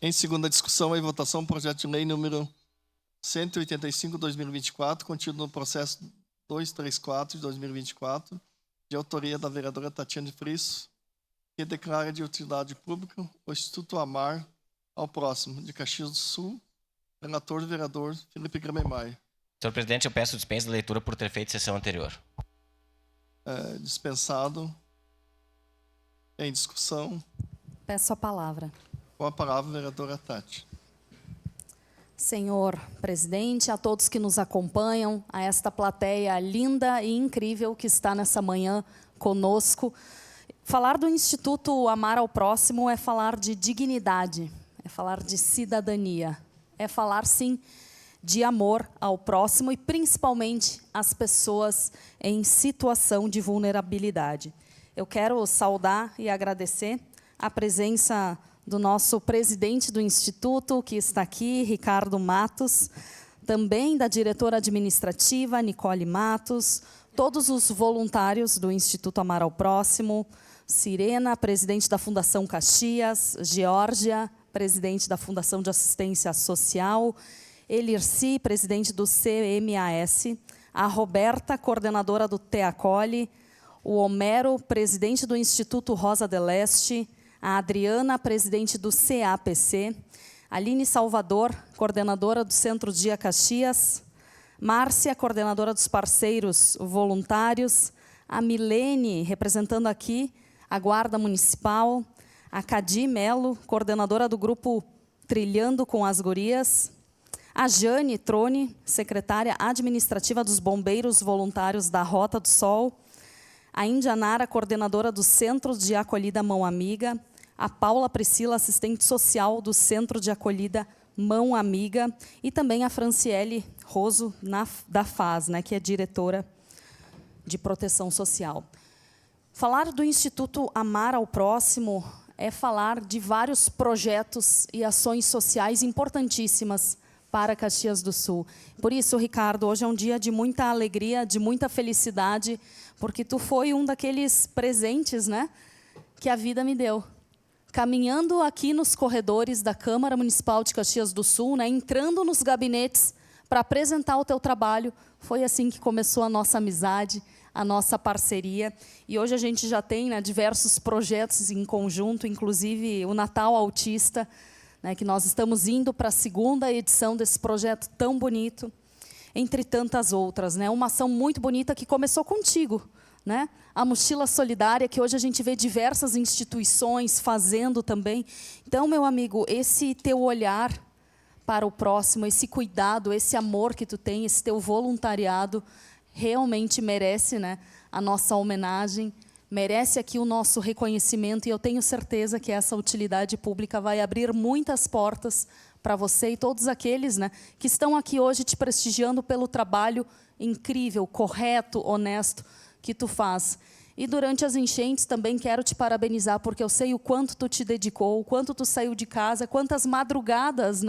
Em segunda discussão e votação, projeto de lei número 185/2024, contido no processo 234 de 2024, de autoria da vereadora Tatiane Frisso, que declara de utilidade pública o Instituto Amar ao Próximo, de Caxias do Sul. Relator do vereador Felipe Gramemai. Senhor presidente, eu peço dispensa da leitura por ter feito sessão anterior. Dispensado. Em discussão. Peço a palavra. Com a palavra, vereadora Tati. Senhor presidente, a todos que nos acompanham, a esta plateia linda e incrível que está nessa manhã conosco. Falar do Instituto Amar ao Próximo é falar de dignidade, é falar de cidadania, é falar, sim, de amor ao próximo e, principalmente, às pessoas em situação de vulnerabilidade. Eu quero saudar e agradecer a presença do nosso presidente do Instituto, que está aqui, Ricardo Matos, também da diretora administrativa, Nicole Matos, todos os voluntários do Instituto Amar ao Próximo, Sirena, presidente da Fundação Caxias, Geórgia, presidente da Fundação de Assistência Social, Elirci, presidente do CMAS, a Roberta, coordenadora do TEACOLE, o Homero, presidente do Instituto Rosa de Leste, a Adriana, presidente do CAPC, a Aline Salvador, coordenadora do Centro Dia Caxias, Márcia, coordenadora dos parceiros voluntários, a Milene, representando aqui a Guarda Municipal, a Cadi Melo, coordenadora do grupo Trilhando com as Gurias, a Jane Trone, secretária administrativa dos Bombeiros Voluntários da Rota do Sol, a Indianara, coordenadora do Centro de Acolhida Mão Amiga, a Paula Priscila, assistente social do Centro de Acolhida Mão Amiga, e também a Franciele Roso, da FAS, que é diretora de Proteção Social. Falar do Instituto Amar ao Próximo é falar de vários projetos e ações sociais importantíssimas para Caxias do Sul. Por isso, Ricardo, hoje é um dia de muita alegria, de muita felicidade, porque tu foi um daqueles presentes, que a vida me deu. Caminhando aqui nos corredores da Câmara Municipal de Caxias do Sul, entrando nos gabinetes para apresentar o teu trabalho, foi assim que começou a nossa amizade, a nossa parceria. E hoje a gente já tem diversos projetos em conjunto, inclusive o Natal Autista, que nós estamos indo para a segunda edição desse projeto tão bonito, entre tantas outras. Uma ação muito bonita que começou contigo, a Mochila Solidária, que hoje a gente vê diversas instituições fazendo também. Então, meu amigo, esse teu olhar para o próximo, esse cuidado, esse amor que tu tem, esse teu voluntariado, realmente merece a nossa homenagem, merece aqui o nosso reconhecimento, e eu tenho certeza que essa utilidade pública vai abrir muitas portas para você e todos aqueles que estão aqui hoje te prestigiando pelo trabalho incrível, correto, honesto que tu faz. E durante as enchentes também quero te parabenizar, porque eu sei o quanto tu te dedicou, o quanto tu saiu de casa, quantas madrugadas,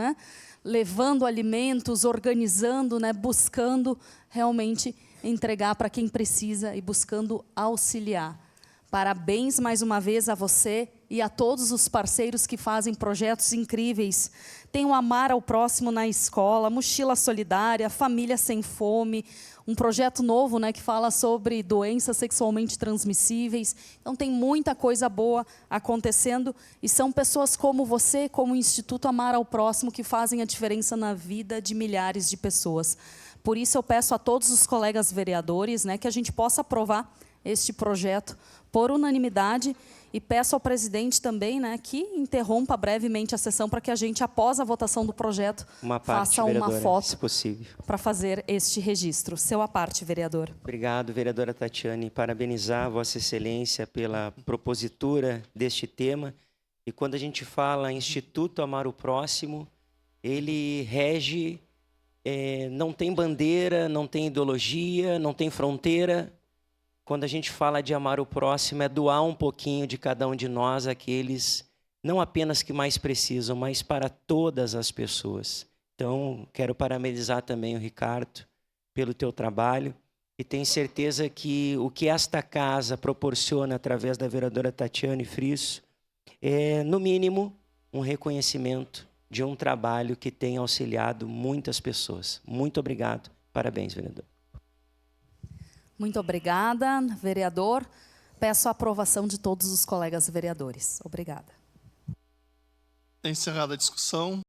levando alimentos, organizando, buscando realmente entregar para quem precisa e buscando auxiliar. Parabéns mais uma vez a você e a todos os parceiros que fazem projetos incríveis. Tem o Amar ao Próximo na escola, Mochila Solidária, Família Sem Fome, um projeto novo que fala sobre doenças sexualmente transmissíveis. Então tem muita coisa boa acontecendo e são pessoas como você, como o Instituto Amar ao Próximo, que fazem a diferença na vida de milhares de pessoas. Por isso eu peço a todos os colegas vereadores que a gente possa aprovar este projeto por unanimidade, e peço ao presidente também que interrompa brevemente a sessão para que a gente, após a votação do projeto, faça uma foto, se possível, para fazer este registro. Seu à parte, vereador. Obrigado, vereadora Tatiane. Parabenizar Vossa Excelência pela propositura deste tema. E quando a gente fala Instituto Amar o Próximo, ele rege, não tem bandeira, não tem ideologia, não tem fronteira. Quando a gente fala de amar o próximo, é doar um pouquinho de cada um de nós, aqueles não apenas que mais precisam, mas para todas as pessoas. Então, quero parabenizar também o Ricardo pelo teu trabalho e tenho certeza que o que esta casa proporciona através da vereadora Tatiane Frisso é, no mínimo, um reconhecimento de um trabalho que tem auxiliado muitas pessoas. Muito obrigado. Parabéns, vereador. Muito obrigada, vereador. Peço a aprovação de todos os colegas vereadores. Obrigada. Encerrada a discussão.